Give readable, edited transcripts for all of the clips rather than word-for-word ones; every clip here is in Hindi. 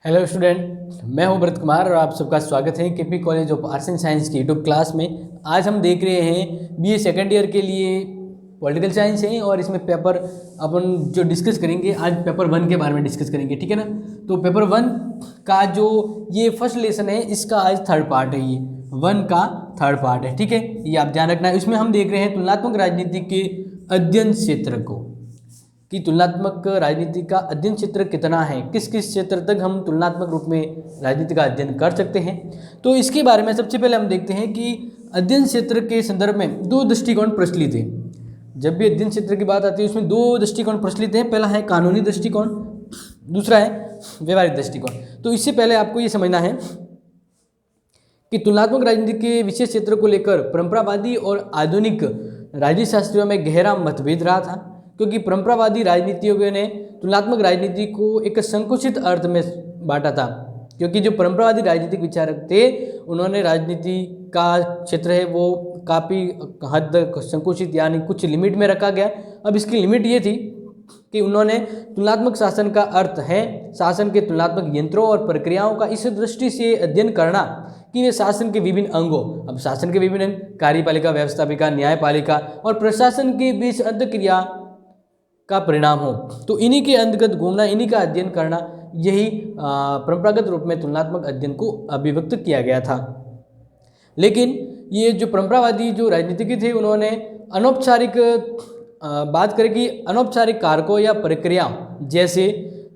हेलो स्टूडेंट, मैं हूं भरत कुमार और आप सबका स्वागत है KP college of arts and science की यूट्यूब क्लास में। आज हम देख रहे हैं बीए सेकेंड ईयर के लिए पॉलिटिकल साइंस है और इसमें पेपर अपन जो डिस्कस करेंगे आज पेपर 1 के बारे में डिस्कस करेंगे, ठीक है ना। तो पेपर 1 का जो ये फर्स्ट लेसन है इसका आज थर्ड पार्ट है, ये 1 का थर्ड पार्ट है, ठीक है। ये आप ध्यान रखना है। इसमें हम देख रहे हैं तुलनात्मक राजनीति के अध्ययन क्षेत्र को, कि तुलनात्मक राजनीति का अध्ययन क्षेत्र कितना है, किस किस क्षेत्र तक हम तुलनात्मक रूप में राजनीति का अध्ययन कर सकते हैं। तो इसके बारे में सबसे पहले हम देखते हैं कि अध्ययन क्षेत्र के संदर्भ में दो दृष्टिकोण प्रचलित हैं। जब भी अध्ययन क्षेत्र की बात आती है उसमें दो दृष्टिकोण प्रचलित हैं। पहला है कानूनी दृष्टिकोण, दूसरा है व्यवहारिक दृष्टिकोण। तो इससे पहले आपको ये समझना है कि तुलनात्मक राजनीति के विशेष क्षेत्र को लेकर परंपरावादी और आधुनिक राजनीति शास्त्रियों में गहरा मतभेद रहा था, क्योंकि परंपरावादी राजनीतिज्ञों ने तुलनात्मक राजनीति को एक संकुचित अर्थ में बांटा था। क्योंकि जो परंपरावादी राजनीतिक विचारक थे उन्होंने राजनीति का क्षेत्र है वो काफ़ी हद तक संकुचित यानी कुछ लिमिट में रखा गया। अब इसकी लिमिट ये थी कि उन्होंने तुलनात्मक शासन का अर्थ है शासन के तुलनात्मक यंत्रों और प्रक्रियाओं का इस दृष्टि से अध्ययन करना कि वे शासन के विभिन्न अंगों, अब शासन के विभिन्न कार्यपालिका, व्यवस्थापिका, न्यायपालिका और प्रशासन के बीच अंतःक्रिया का परिणाम हो। तो इन्हीं के अंतर्गत घूमना, इन्हीं का अध्ययन करना, यही परंपरागत रूप में तुलनात्मक अध्ययन को अभिव्यक्त किया गया था। लेकिन ये जो परंपरावादी जो राजनीतिज्ञ थे उन्होंने अनौपचारिक बात करें कि अनौपचारिक कारकों या प्रक्रिया जैसे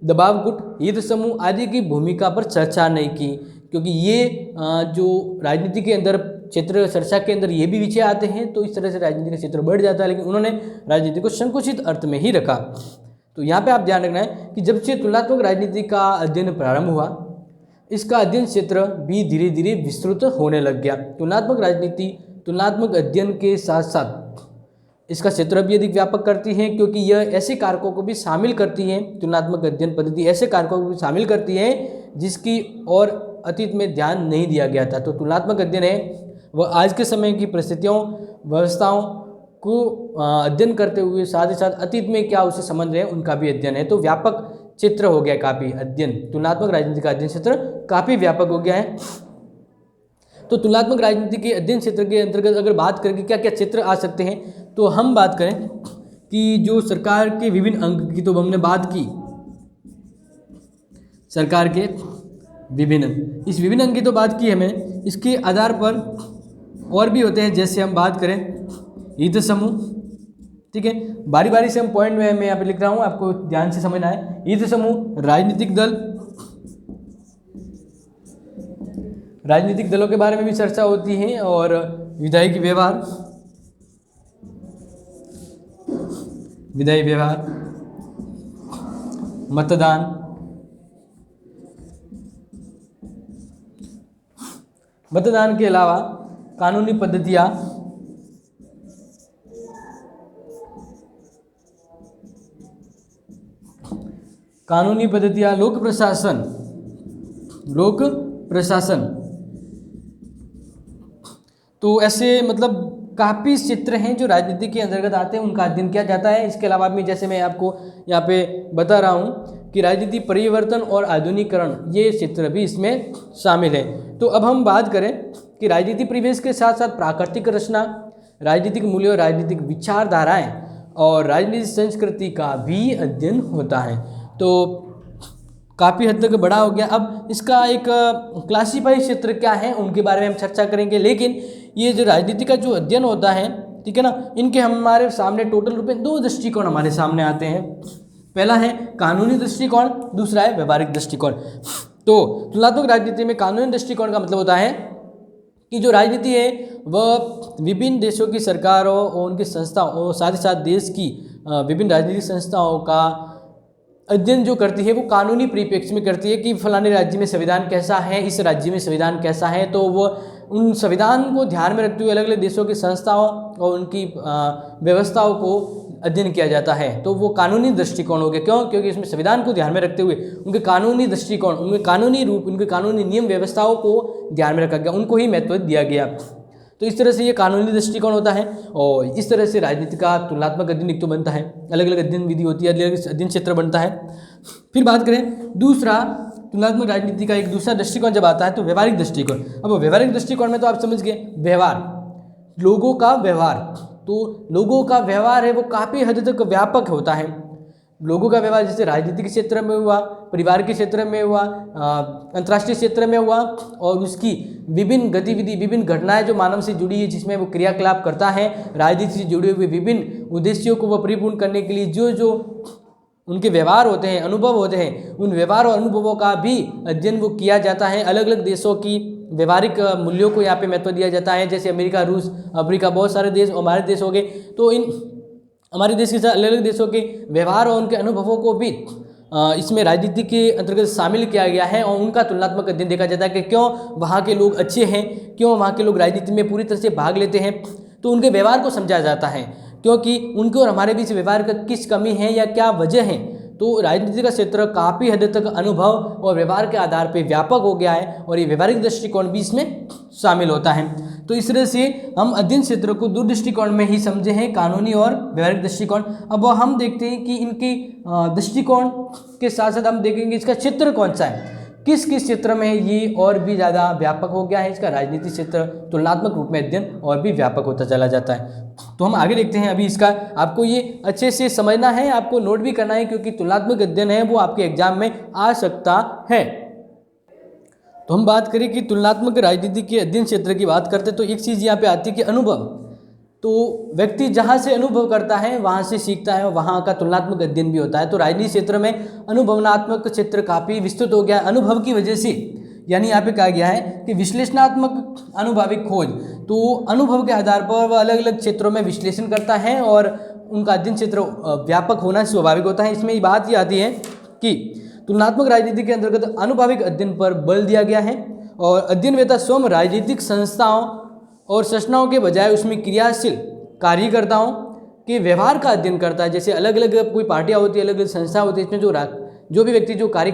दबाव गुट, हित समूह आदि की भूमिका पर चर्चा नहीं की, क्योंकि ये जो राजनीति के अंदर क्षेत्र चर्चा के अंदर ये भी विषय आते हैं तो इस तरह से राजनीति का क्षेत्र बढ़ जाता है। लेकिन उन्होंने राजनीति को संकुचित अर्थ में ही रखा। तो यहाँ पे आप ध्यान रखना है कि जब से तुलनात्मक राजनीति का अध्ययन प्रारंभ हुआ इसका अध्ययन क्षेत्र भी धीरे धीरे विस्तृत होने लग गया। तुलनात्मक राजनीति तुलनात्मक अध्ययन के साथ साथ इसका क्षेत्र भी अधिक व्यापक करती है, क्योंकि यह ऐसे कारकों को भी शामिल करती है। तुलनात्मक अध्ययन पद्धति ऐसे कारकों को भी शामिल करती है जिसकी और अतीत में ध्यान नहीं दिया गया था। तो तुलनात्मक अध्ययन है वह आज के समय की परिस्थितियों, व्यवस्थाओं को अध्ययन करते हुए साथ ही साथ अतीत में क्या उससे संबंध है उनका भी अध्ययन है। तो व्यापक क्षेत्र हो गया काफ़ी अध्ययन, तुलनात्मक राजनीति का अध्ययन क्षेत्र काफ़ी व्यापक हो गया है। तो तुलनात्मक राजनीति के अध्ययन क्षेत्र के अंतर्गत अगर बात करें कि क्या क्या क्षेत्र आ सकते हैं, तो हम बात करें कि जो सरकार के विभिन्न अंग की तो हमने बात की, सरकार के इस विभिन्न अंग की तो बात की हमें। इसके आधार पर और भी होते हैं, जैसे हम बात करें हित समूह, ठीक है। बारी बारी से हम पॉइंट में मैं यहाँ पे लिख रहा हूँ, आपको ध्यान से समझना है। हित समूह, राजनीतिक दल, राजनीतिक दलों के बारे में भी चर्चा होती है, और विधायी व्यवहार, मतदान के अलावा कानूनी पद्धतियाँ, लोक प्रशासन। तो ऐसे मतलब काफ़ी क्षेत्र हैं जो राजनीति के अंतर्गत आते हैं, उनका अध्ययन किया जाता है। इसके अलावा भी जैसे मैं आपको यहाँ पे बता रहा हूँ कि राजनीति परिवर्तन और आधुनिकीकरण, ये क्षेत्र भी इसमें शामिल है। तो अब हम बात करें कि राजनीति परिवेश के साथ साथ प्राकृतिक रचना, राजनीतिक मूल्यों, राजनीतिक विचारधाराएं और राजनीतिक संस्कृति का भी अध्ययन होता है। तो काफ़ी हद तक बड़ा हो गया। अब इसका एक क्लासीफाई क्षेत्र क्या है उनके बारे में हम चर्चा करेंगे। लेकिन ये जो राजनीति का जो अध्ययन होता है, ठीक है ना, इनके हमारे सामने टोटल रूप में दो दृष्टिकोण हमारे सामने आते हैं। पहला है कानूनी दृष्टिकोण, दूसरा है व्यवहारिक दृष्टिकोण। तो तुलनात्मक राजनीति में कानूनी दृष्टिकोण का मतलब होता है कि जो राजनीति है वह विभिन्न देशों की सरकारों और उनकी संस्थाओं और साथ ही साथ देश की विभिन्न राजनीतिक संस्थाओं का अध्ययन जो करती है वो कानूनी परिप्रेक्ष्य में करती है कि फलाने राज्य में संविधान कैसा है, इस राज्य में संविधान कैसा है। तो वो उन संविधान को ध्यान में रखते हुए अलग अलग देशों की संस्थाओं और उनकी व्यवस्थाओं को अध्ययन किया जाता है। तो वो कानूनी दृष्टिकोण हो गया। क्यों? क्योंकि इसमें संविधान को ध्यान में रखते हुए उनके कानूनी दृष्टिकोण, उनके कानूनी रूप, उनके कानूनी नियम व्यवस्थाओं को ध्यान में रखा गया, उनको ही महत्व दिया गया। तो इस तरह से ये कानूनी दृष्टिकोण होता है और इस तरह से राजनीति का तुलनात्मक अध्ययन एक तो बनता है, अलग अलग अध्ययन विधि होती है, अलग अलग अध्ययन क्षेत्र बनता है। फिर बात करें दूसरा तुलनात्मक राजनीति का एक दूसरा दृष्टिकोण जब आता है तो व्यवहारिक दृष्टिकोण। अब व्यवहारिक दृष्टिकोण में तो आप समझ गए व्यवहार, लोगों का व्यवहार। तो लोगों का व्यवहार है वो काफ़ी हद तक व्यापक होता है। लोगों का व्यवहार जैसे राजनीतिक क्षेत्र में हुआ, परिवार के क्षेत्र में हुआ, अंतर्राष्ट्रीय क्षेत्र में हुआ, और उसकी विभिन्न गतिविधि, विभिन्न घटनाएं जो मानव से जुड़ी है जिसमें वो क्रियाकलाप करता है, राजनीति से जुड़े हुए विभिन्न उद्देश्यों को वो परिपूर्ण करने के लिए जो जो उनके व्यवहार होते हैं, अनुभव होते हैं, उन व्यवहार और अनुभवों का भी अध्ययन वो किया जाता है। अलग अलग देशों की व्यवहारिक मूल्यों को यहाँ पे महत्व दिया जाता है, जैसे अमेरिका, रूस, अफ्रीका, बहुत सारे देश हमारे देश हो गए। तो इन हमारे देश के साथ अलग अलग देशों के व्यवहार और उनके अनुभवों को भी इसमें राजनीति के अंतर्गत शामिल किया गया है, और उनका तुलनात्मक अध्ययन देखा जाता है कि क्यों वहाँ के लोग अच्छे हैं, क्यों वहाँ के लोग राजनीति में पूरी तरह से भाग लेते हैं। तो उनके व्यवहार को समझा जाता है, क्योंकि उनके और हमारे बीच व्यवहार का किस कमी है या क्या वजह है। तो राजनीति का क्षेत्र काफ़ी हद तक अनुभव और व्यवहार के आधार पर व्यापक हो गया है, और ये व्यवहारिक दृष्टिकोण भी इसमें शामिल होता है। तो इस तरह से हम अध्ययन क्षेत्र को दो दृष्टिकोण में ही समझे हैं, कानूनी और व्यवहारिक दृष्टिकोण। अब हम देखते हैं कि इनके दृष्टिकोण के साथ साथ हम देखेंगे इसका क्षेत्र कौन सा है, किस किस क्षेत्र में ये और भी ज़्यादा व्यापक हो गया है। इसका राजनीतिक क्षेत्र तुलनात्मक रूप में अध्ययन और भी व्यापक होता चला जाता है। तो हम आगे देखते हैं। अभी इसका आपको ये अच्छे से समझना है, आपको नोट भी करना है, क्योंकि तुलनात्मक अध्ययन है वो आपके एग्जाम में आ सकता है। तो हम बात करें कि तुलनात्मक राजनीति के अध्ययन क्षेत्र की बात करते हैं तो एक चीज़ यहाँ पे आती है कि अनुभव। तो व्यक्ति जहाँ से अनुभव करता है वहाँ से सीखता है, और वहाँ का तुलनात्मक अध्ययन भी होता है। तो राजनीति क्षेत्र में अनुभवनात्मक क्षेत्र काफ़ी विस्तृत हो गया अनुभव की वजह से, यानी यहाँ पे कहा गया है कि विश्लेषणात्मक अनुभविक खोज। तो अनुभव के आधार पर वह अलग अलग क्षेत्रों में विश्लेषण करता है, और उनका अध्ययन क्षेत्र व्यापक होना स्वाभाविक होता है। इसमें ये बात ये आती है कि तुलनात्मक राजनीति के अंतर्गत अनुभविक अध्ययन पर बल दिया गया है, और अध्ययनवेत्ता स्वयं राजनीतिक संस्थाओं और संरचनाओं के बजाय उसमें क्रियाशील कार्यकर्ताओं के व्यवहार का अध्ययन करता है। जैसे अलग अलग कोई पार्टियां होती है, अलग अलग संस्था होती है, इसमें जो भी व्यक्ति जो कार्य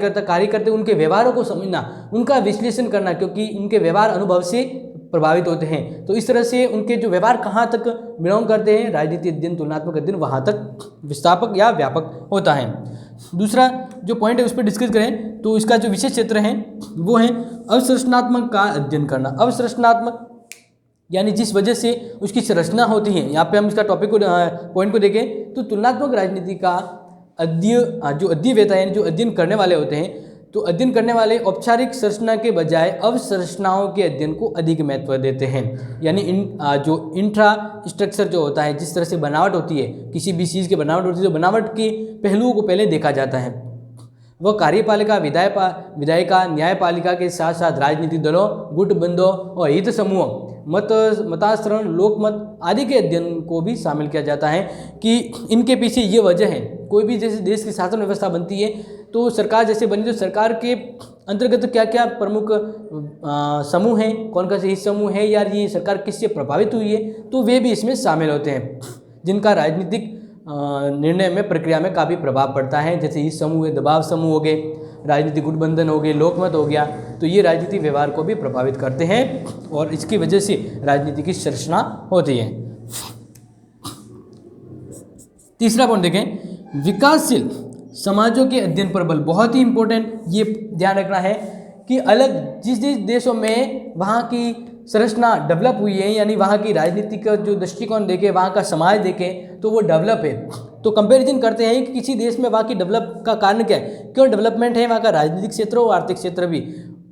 करते उनके व्यवहारों को समझना, उनका विश्लेषण करना, क्योंकि उनके व्यवहार अनुभव से प्रभावित होते हैं। तो इस तरह से उनके जो व्यवहार कहाँ तक बिलोंग करते हैं, राजनीति अध्ययन, तुलनात्मक अध्ययन वहाँ तक विस्थापक या व्यापक होता है। दूसरा जो पॉइंट है उस पर डिस्कस करें तो इसका जो विशेष क्षेत्र है वो है अवसंरचनात्मक का अध्ययन करना। अवसंरचनात्मक यानी जिस वजह से उसकी संरचना होती है। यहाँ पे हम इसका टॉपिक को पॉइंट को देखें तो तुलनात्मक राजनीति का जो अध्ययनवेत्ता यानी जो अध्ययन करने वाले होते हैं, तो अध्ययन करने वाले औपचारिक संरचना के बजाय अवसंरचनाओं के अध्ययन को अधिक महत्व देते हैं। यानी जो इंफ्रास्ट्रक्चर जो होता है, जिस तरह से बनावट होती है, किसी भी चीज़ की बनावट होती है, तो बनावट के पहलुओं को पहले देखा जाता है। वह कार्यपालिका, विधायिका, न्यायपालिका के साथ साथ राजनीतिक दलों, गुटबंधों और हित समूहों, मतासरण, लोकमत आदि के अध्ययन को भी शामिल किया जाता है कि इनके पीछे ये वजह है। कोई भी जैसे देश की शासन व्यवस्था बनती है तो सरकार जैसे बनी, तो सरकार के अंतर्गत क्या क्या प्रमुख समूह हैं, कौन कौन से हित समूह है, यार ये सरकार किससे प्रभावित हुई है, तो वे भी इसमें शामिल होते हैं, जिनका राजनीतिक निर्णय में, प्रक्रिया में काफ़ी प्रभाव पड़ता है। जैसे हित समूह है, दबाव समूह हो गए, राजनीतिक गुटबंधन हो गए, लोकमत हो गया, तो ये राजनीतिक व्यवहार को भी प्रभावित करते हैं और इसकी वजह से राजनीति की संरचना होती है। तीसरा पॉइंट देखें, विकासशील समाजों के अध्ययन पर बल। बहुत ही इंपॉर्टेंट ये ध्यान रखना है कि अलग जिस जिस देशों में वहाँ की संरचना डेवलप हुई है, यानी वहाँ की राजनीति का जो दृष्टिकोण देखें, वहाँ का समाज देखें तो वो डेवलप है, तो कंपैरिजन करते हैं कि किसी देश में वहाँ की डेवलप का कारण क्या है, क्यों डेवलपमेंट है, वहाँ का राजनीतिक क्षेत्र और आर्थिक क्षेत्र भी।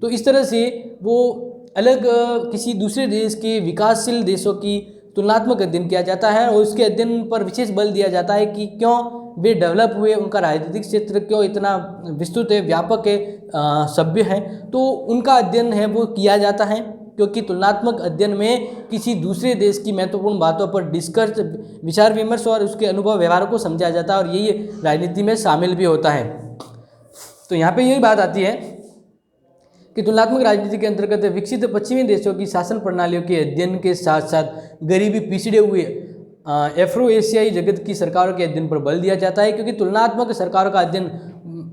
तो इस तरह से वो अलग किसी दूसरे देश के विकासशील देशों की तुलनात्मक अध्ययन किया जाता है और उसके अध्ययन पर विशेष बल दिया जाता है कि क्यों वे डेवलप हुए, उनका राजनीतिक क्षेत्र क्यों इतना विस्तृत है, व्यापक है, सभ्य है, तो उनका अध्ययन है वो किया जाता है। क्योंकि तुलनात्मक अध्ययन में किसी दूसरे देश की महत्वपूर्ण बातों पर डिस्कस, विचार विमर्श और उसके अनुभव व्यवहारों को समझा जाता है और यही राजनीति में शामिल भी होता है। तो यहाँ पे यही बात आती है कि तुलनात्मक राजनीति के अंतर्गत विकसित पश्चिमी देशों की शासन प्रणालियों के अध्ययन के साथ साथ गरीबी, पिछड़े हुए एफ्रो एशियाई जगत की सरकारों के अध्ययन पर बल दिया जाता है। क्योंकि तुलनात्मक सरकारों का अध्ययन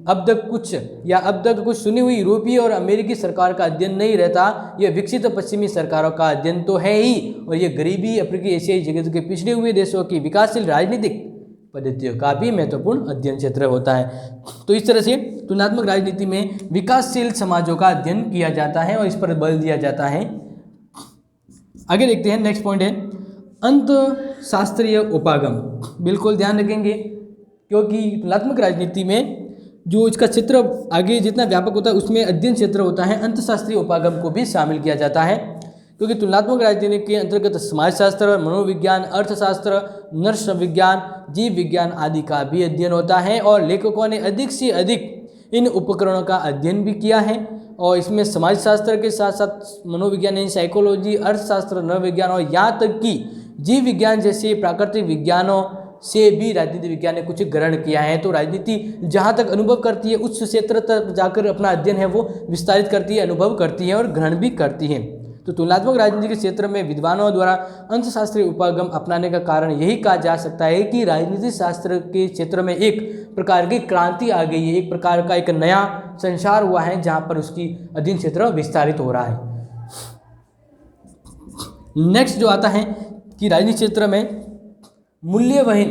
अब तक कुछ सुनी हुई यूरोपीय और अमेरिकी सरकार का अध्ययन नहीं रहता, यह विकसित पश्चिमी सरकारों का अध्ययन तो है ही, और ये गरीबी, अफ्रीकी, एशियाई जगत के पिछड़े हुए देशों की विकासशील राजनीतिक पद्धतियों का भी महत्वपूर्ण अध्ययन क्षेत्र होता है। तो इस तरह से तुलनात्मक राजनीति में विकासशील समाजों का अध्ययन किया जाता है और इस पर बल दिया जाता है। आगे देखते हैं, नेक्स्ट पॉइंट है अंतशास्त्रीय उपागम। बिल्कुल ध्यान रखेंगे क्योंकि तुलनात्मक राजनीति में जो इसका क्षेत्र आगे जितना व्यापक होता है उसमें अध्ययन क्षेत्र होता है अंतशास्त्रीय उपागम को भी शामिल किया जाता है, क्योंकि तुलनात्मक राजनीति के अंतर्गत समाजशास्त्र, मनोविज्ञान, अर्थशास्त्र, नर्स विज्ञान, जीव विज्ञान आदि का भी अध्ययन होता है और लेखकों ने अधिक से अधिक इन उपकरणों का अध्ययन भी किया है। और इसमें समाजशास्त्र के साथ साथ मनोविज्ञान यानी साइकोलॉजी, अर्थशास्त्र, नरविज्ञान और यहाँ तक कि जीव विज्ञान जैसे प्राकृतिक विज्ञानों से भी राजनीति विज्ञान ने कुछ ग्रहण किया है। तो राजनीति जहाँ तक अनुभव करती है उस क्षेत्र तक जाकर अपना अध्ययन है वो विस्तारित करती है, अनुभव करती है और ग्रहण भी करती है। तो तुलनात्मक राजनीति के क्षेत्र में विद्वानों द्वारा अंतशास्त्रीय उपागम अपनाने का कारण यही कहा जा सकता है कि राजनीति शास्त्र के क्षेत्र में एक प्रकार की क्रांति आ गई है, एक प्रकार का एक नया संसार हुआ है जहाँ पर उसकी अध्ययन क्षेत्र विस्तारित हो रहा है। नेक्स्ट जो आता है कि राजनीति क्षेत्र में मूल्यवहीन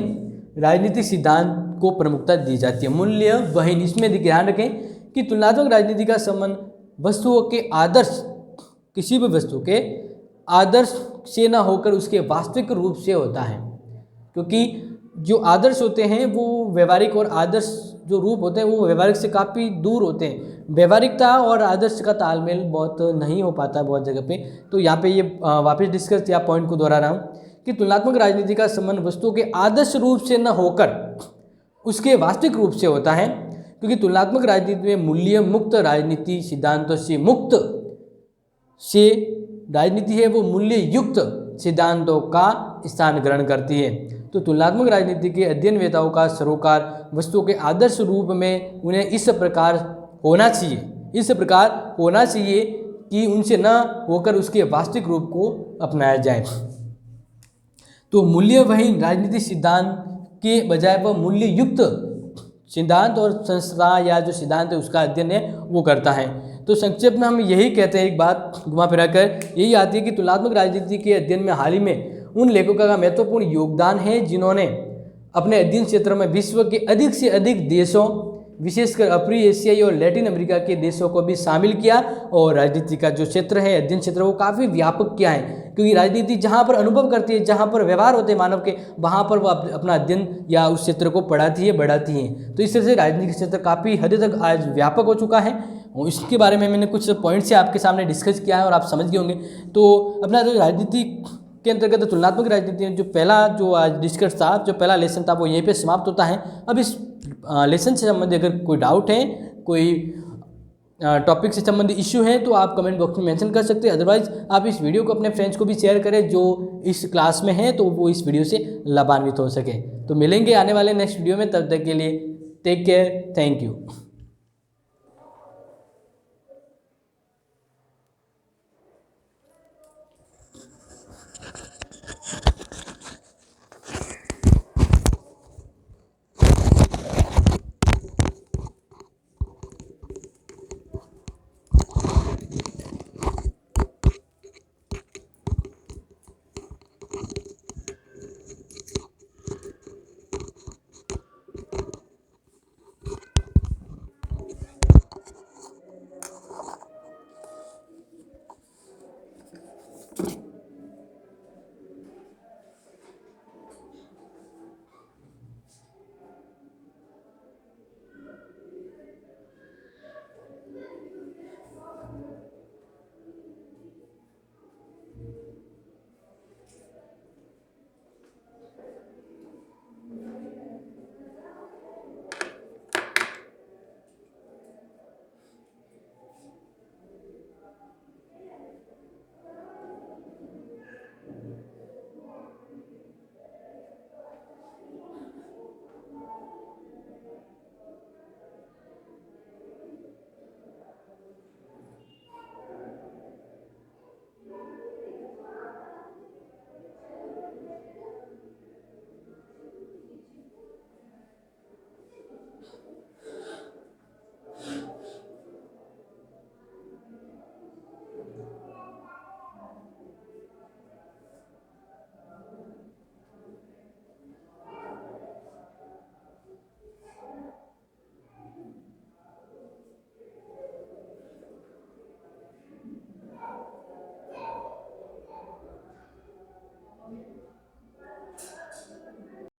राजनीतिक सिद्धांत को प्रमुखता दी जाती है। मूल्यवहीन, इसमें ध्यान रखें कि तुलनात्मक राजनीति का संबंध वस्तुओं के आदर्श, किसी भी वस्तु के आदर्श से न होकर उसके वास्तविक रूप से होता है, क्योंकि जो आदर्श होते हैं वो व्यवहारिक और आदर्श जो रूप होते हैं वो व्यवहारिक से काफ़ी दूर होते हैं। व्यवहारिकता और आदर्श का तालमेल बहुत नहीं हो पाता बहुत जगह पे। तो यहाँ पे ये वापस डिस्कस या पॉइंट को दोहरा रहा हूँ कि तुलनात्मक राजनीति का संबंध वस्तुओं के आदर्श रूप से न होकर उसके वास्तविक रूप से होता है, क्योंकि तुलनात्मक राजनीति में मूल्य मुक्त राजनीति सिद्धांतों से मुक्त से राजनीति है वो मूल्य युक्त सिद्धांतों का स्थान ग्रहण करती है। तो तुलनात्मक राजनीति के अध्ययनवेताओं का सरोकार वस्तुओं के आदर्श रूप में उन्हें इस प्रकार होना चाहिए कि उनसे न होकर उसके वास्तविक रूप को अपनाया जाए। तो मूल्यवहीन राजनीतिक सिद्धांत के बजाय वह मूल्य युक्त सिद्धांत और संस्था या जो सिद्धांत है उसका अध्ययन है वो करता है। तो संक्षेप में हम यही कहते हैं, एक बात घुमा फिरा कर यही आती है कि तुलनात्मक राजनीति के अध्ययन में हाल ही में उन लेखकों का महत्वपूर्ण योगदान है जिन्होंने अपने अध्ययन क्षेत्र में विश्व के अधिक से अधिक देशों, विशेषकर अफ्रीकी, एशियाई और लैटिन अमेरिका के देशों को भी शामिल किया और राजनीति का जो क्षेत्र है, अध्ययन क्षेत्र, वो काफ़ी व्यापक किया है। क्योंकि राजनीति जहाँ पर अनुभव करती है, जहाँ पर व्यवहार होते हैं मानव के, वहाँ पर वो अपना अध्ययन या उस क्षेत्र को पढ़ाती है, बढ़ाती है। तो इस तरह से राजनीतिक क्षेत्र काफ़ी हद तक आज व्यापक हो चुका है और इसके बारे में मैंने कुछ पॉइंट से आपके सामने डिस्कस किया है और आप समझ गए होंगे। तो अपना जो राजनीति के अंतर्गत तुलनात्मक राजनीति जो पहला जो आज डिस्कस था, जो पहला लेसन था, वो यहीं पे समाप्त होता है। अब इस लेसन से संबंधित अगर कोई डाउट है, कोई टॉपिक से संबंधित इश्यू है तो आप कमेंट बॉक्स में मेंशन कर सकते हैं। अदरवाइज आप इस वीडियो को अपने फ्रेंड्स को भी शेयर करें जो इस क्लास में हैं, तो वो इस वीडियो से लाभान्वित हो सके। तो मिलेंगे आने वाले नेक्स्ट वीडियो में, तब तक के लिए टेक केयर, थैंक यू।